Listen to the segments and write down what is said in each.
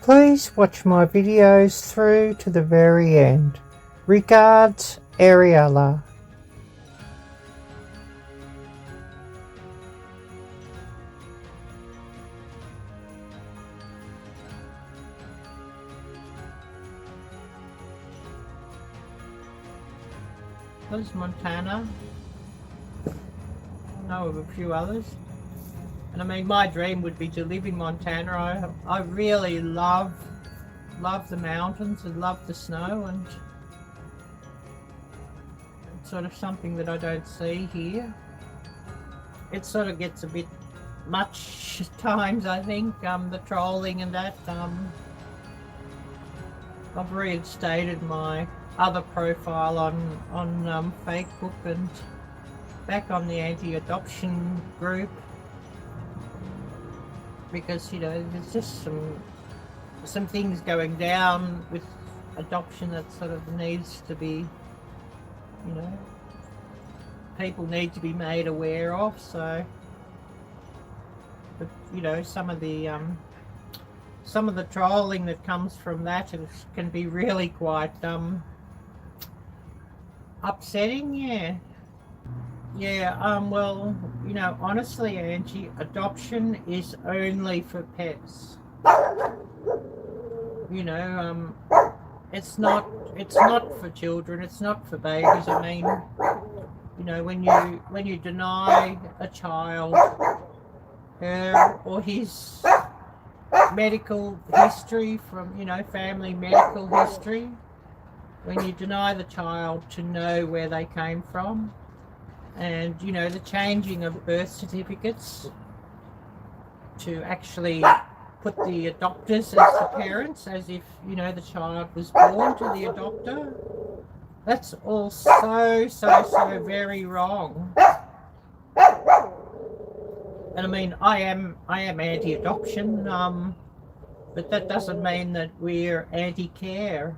Please watch my videos through to the very end. Regards, Arielle. There's Montana. I know of a few others. And I mean, my dream would be to live in Montana. I really love the mountains and love the snow, and it's sort of something that I don't see here. It sort of gets a bit much at times, I think, the trolling and that. I've reinstated my other profile on Facebook and back on the anti-adoption group, because you know there's just some things going down with adoption that sort of needs to be, you know, people need to be made aware of. So, but you know, some of the trolling that comes from that can be really quite upsetting. Well, you know, honestly, Angie, adoption is only for pets. You know, it's not for children, it's not for babies. I mean, you know, when you deny a child her or his medical history from, you know, family medical history, when you deny the child to know where they came from, and you know, the changing of birth certificates to actually put the adopters as the parents, as if, you know, the child was born to the adopter, that's all so very wrong. And I mean, I am anti-adoption, but that doesn't mean that we're anti-care.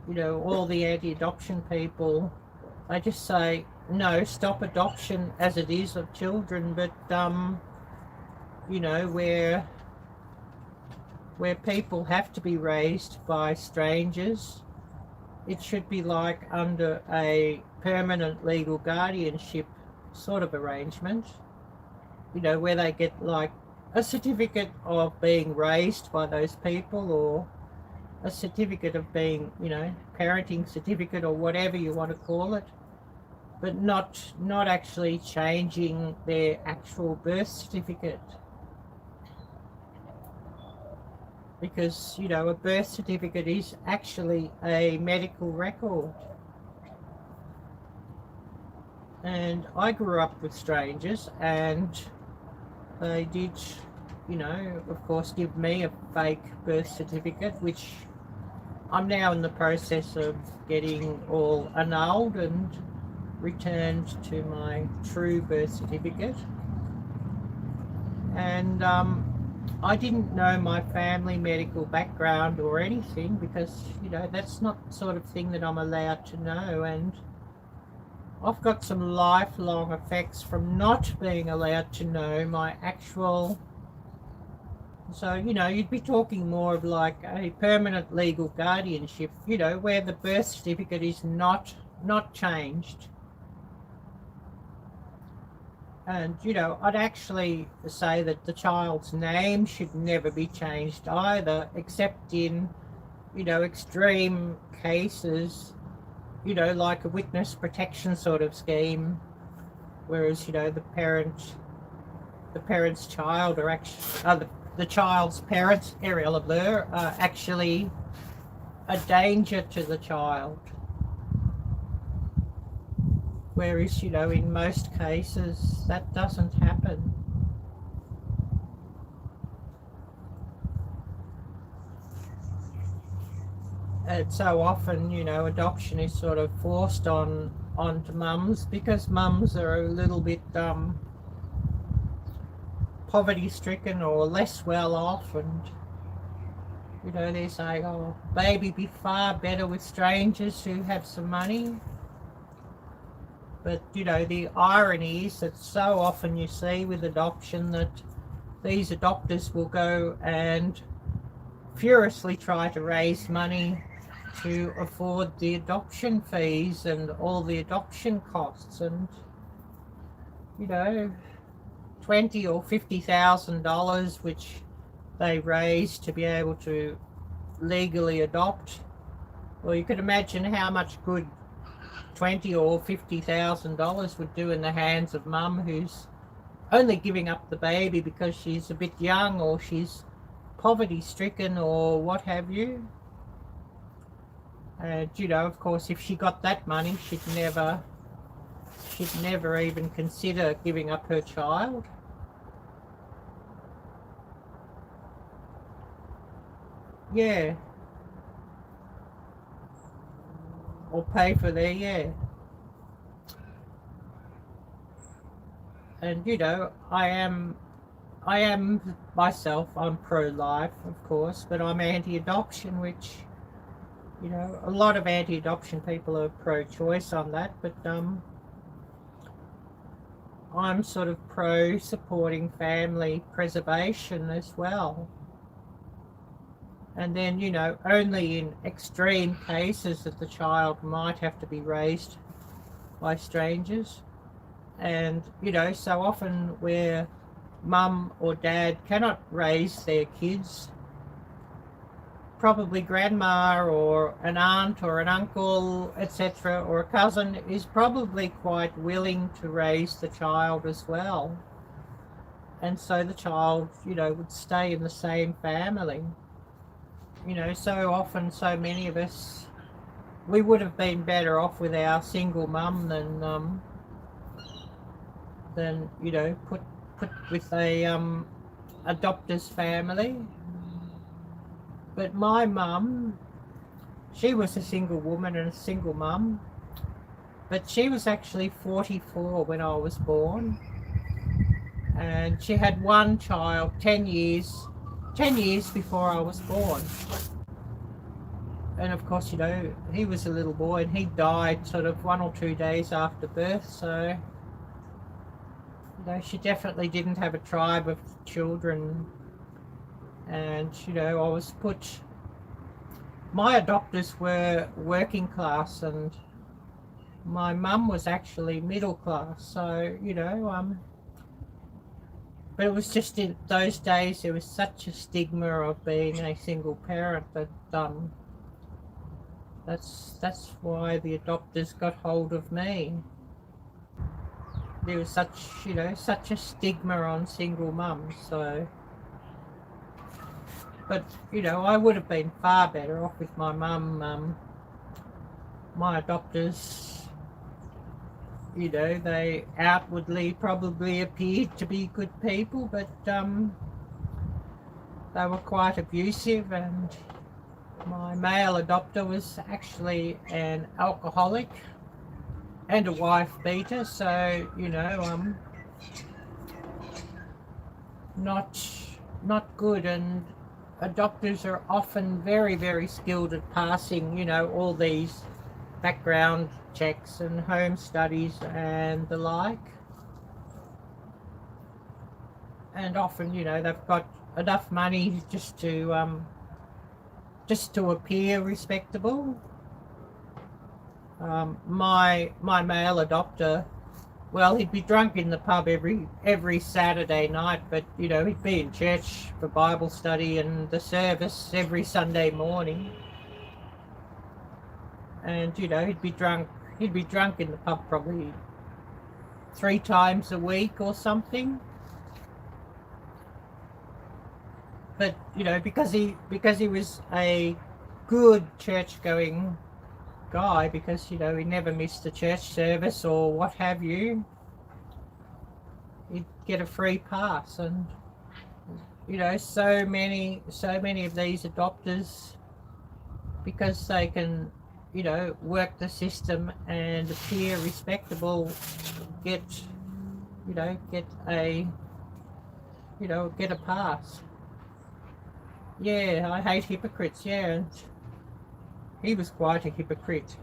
You know, all the anti-adoption people, I just say, no, stop adoption as it is of children, but you know, where people have to be raised by strangers, it should be like under a permanent legal guardianship sort of arrangement, you know, where they get like a certificate of being raised by those people, or a certificate of being, you know, parenting certificate, or whatever you want to call it, but not actually changing their actual birth certificate. Because, you know, a birth certificate is actually a medical record. And I grew up with strangers, and they did, you know, of course, give me a fake birth certificate, which I'm now in the process of getting all annulled and returned to my true birth certificate. And I didn't know my family medical background or anything, because, you know, that's not the sort of thing that I'm allowed to know. And I've got some lifelong effects from not being allowed to know my actual. So, you know, you'd be talking more of like a permanent legal guardianship, you know, where the birth certificate is not changed. And, you know, I'd actually say that the child's name should never be changed either, except in, you know, extreme cases, you know, like a witness protection sort of scheme, whereas, you know, the parent's child, or actually the child's parents, Arielle, are actually a danger to the child. Whereas, you know, in most cases, that doesn't happen. And so often, you know, adoption is sort of forced onto mums, because mums are a little bit poverty-stricken or less well off, and, you know, they say, oh, baby be far better with strangers who have some money. But, you know, the irony is that so often you see with adoption that these adopters will go and furiously try to raise money to afford the adoption fees and all the adoption costs, and you know, $20,000 or $50,000 which they raise to be able to legally adopt. Well, you could imagine how much good $20,000 or $50,000 would do in the hands of mum who's only giving up the baby because she's a bit young or she's poverty stricken or what have you. And you know, of course, if she got that money, she'd never even consider giving up her child. Yeah. Or pay for their, yeah. And you know, I am myself, I'm pro-life, of course, but I'm anti-adoption, which, you know, a lot of anti-adoption people are pro-choice on that, but I'm sort of pro-supporting family preservation as well. And then, you know, only in extreme cases that the child might have to be raised by strangers. And, you know, so often where mum or dad cannot raise their kids, probably grandma or an aunt or an uncle, etc., or a cousin is probably quite willing to raise the child as well. And so the child, you know, would stay in the same family. You know, so often, so many of us, we would have been better off with our single mum than you know, put with a adopter's family. But my mum, she was a single woman and a single mum, but she was actually 44 when I was born, and she had one child 10 years before I was born. And of course, you know, he was a little boy and he died sort of 1 or 2 days after birth, so you know, she definitely didn't have a tribe of children. And you know, I was put, my adopters were working class and my mum was actually middle class, so you know, but it was just in those days there was such a stigma of being a single parent that that's why the adopters got hold of me. There was such, you know, such a stigma on single mums, so. But, you know, I would have been far better off with my mum. My adopters, you know, they outwardly probably appeared to be good people, but they were quite abusive, and my male adopter was actually an alcoholic and a wife beater, so, you know, not good. And adopters are often very, very skilled at passing, you know, all these background checks and home studies and the like. And often, you know, they've got enough money just to appear respectable. My male adopter, well, he'd be drunk in the pub every Saturday night, but you know, he'd be in church for Bible study and the service every Sunday morning. And you know, he'd be drunk in the pub probably 3 times a week or something. But you know, because he was a good church-going guy, because you know, he never missed a church service or what have you, he'd get a free pass. And you know, so many of these adopters, because they can, you know, work the system and appear respectable, get a pass. Yeah, I hate hypocrites, yeah, and he was quite a hypocrite.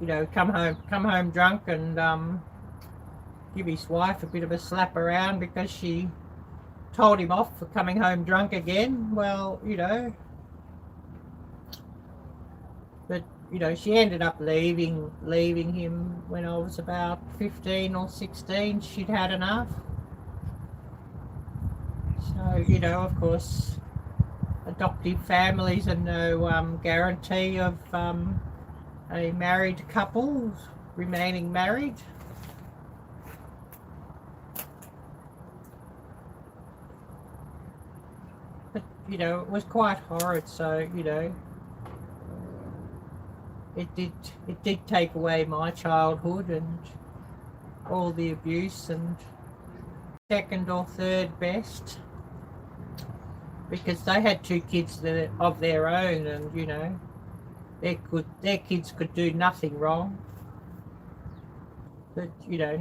You know, come home drunk and give his wife a bit of a slap around because she told him off for coming home drunk again. Well, you know, but you know, she ended up leaving him when I was about 15 or 16. She'd had enough. So, you know, of course, adoptive families are no guarantee of a married couple remaining married. But, you know, it was quite horrid, so, you know, it did take away my childhood and all the abuse, and second or third best, because they had 2 kids of their own, and you know, their kids could do nothing wrong. But you know,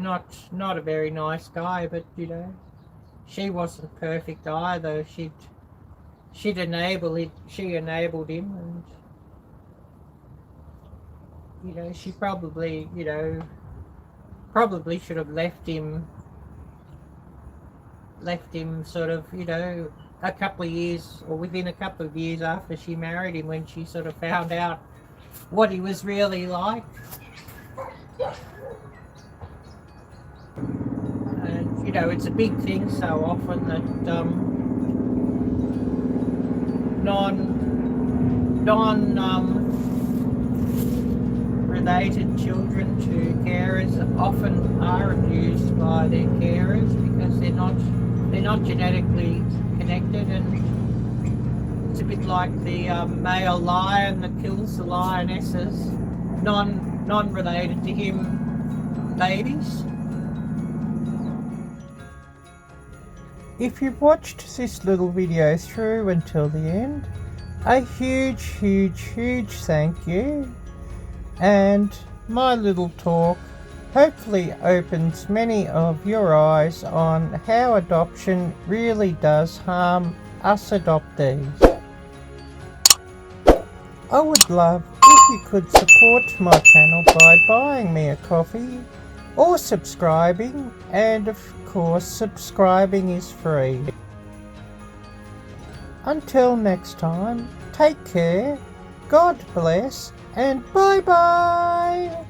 not a very nice guy, but you know, she wasn't perfect either. She enabled him, and you know, she probably should have left him sort of, you know, a couple of years, or within a couple of years after she married him, when she sort of found out what he was really like. And you know, it's a big thing so often that related children to carers often are abused by their carers because they're not genetically connected, and it's a bit like the male lion that kills the lionesses, non-related to him babies. If you've watched this little video through until the end, a huge thank you. And my little talk hopefully opens many of your eyes on how adoption really does harm us adoptees. I would love if you could support my channel by buying me a coffee or subscribing, and of course subscribing is free. Until next time, take care, God bless, and bye bye!